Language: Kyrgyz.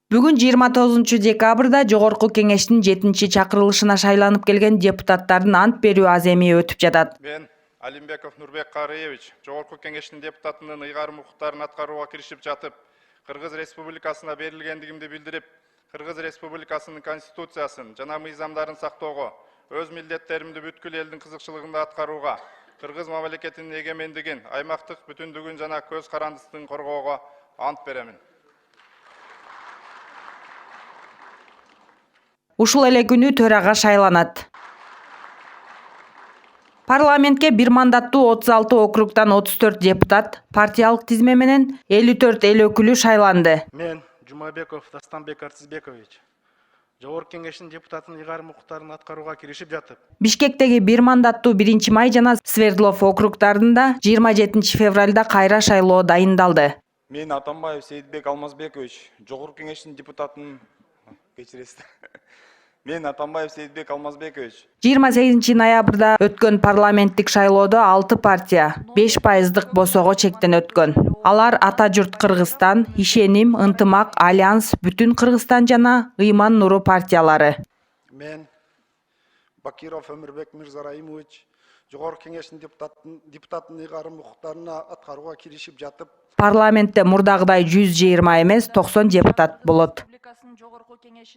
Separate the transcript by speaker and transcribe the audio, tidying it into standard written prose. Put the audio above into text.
Speaker 1: Бүгүн 29 декабрда Жогорку Кеңештин 7-чакырылышына шайланып келген депутаттардын ант берүү аземи өтүп жатат.
Speaker 2: Мен Алимбеков Нурбек Карыевич, Жогорку Кеңештин депутатынын ыйгарым укуктарын аткарууга киришип жатып, Кыргыз Республикасына берилгендигимди билдирип, Кыргыз Республикасынын конституциясын жана мыйзамдарын сактоого, өз милдеттеримди бүткүл элдин кызыкчылыгында аткарууга, Кыргыз мамлекетинин эгемендигин, аймактык бүтүндүгүн жана көз карандысын коргоого ант беремин.
Speaker 1: Ушул эле күнү төрага шайланат. Парламентке бир мандаттуу 36 округдан 34 депутат, партиялык тизме менен 54 эл өкүлү шайланды.
Speaker 3: Мен Жумабеков Тастанбек Артизбекович, Жогорку Кеңештин депутатынын ыйгарым укуктарын аткарууга киришип жатып,
Speaker 1: Бишкектеги бир мандаттуу 1-Май жана Свердлов округдарында 27 февралда кайра шайлоо дайындалды.
Speaker 4: Мен Атамбаев Сейитбек Алмазбекович, Жогорку Кеңештин депутатынын кечиресиз. Мен Атамбаев Сейитбек Алмазбекович.
Speaker 1: 28 ноябрда өткөн парламенттик шайлоодо 6 партия 5% босого чектен өткөн. Алар Ата журт Кыргызстан, Ишеним, Ынтымак, Альянс, Бүтүн Кыргызстан жана Ыйман Нуру партиялары.
Speaker 5: Мен Бакиров Өмүрбек Мирзараимович, Жогорку Кеңештин депутатынын ыйгарым укуктарына аткарууга киришип жатып,
Speaker 1: Парламентте мурдагыдай 120 эмес 90 депутат болот.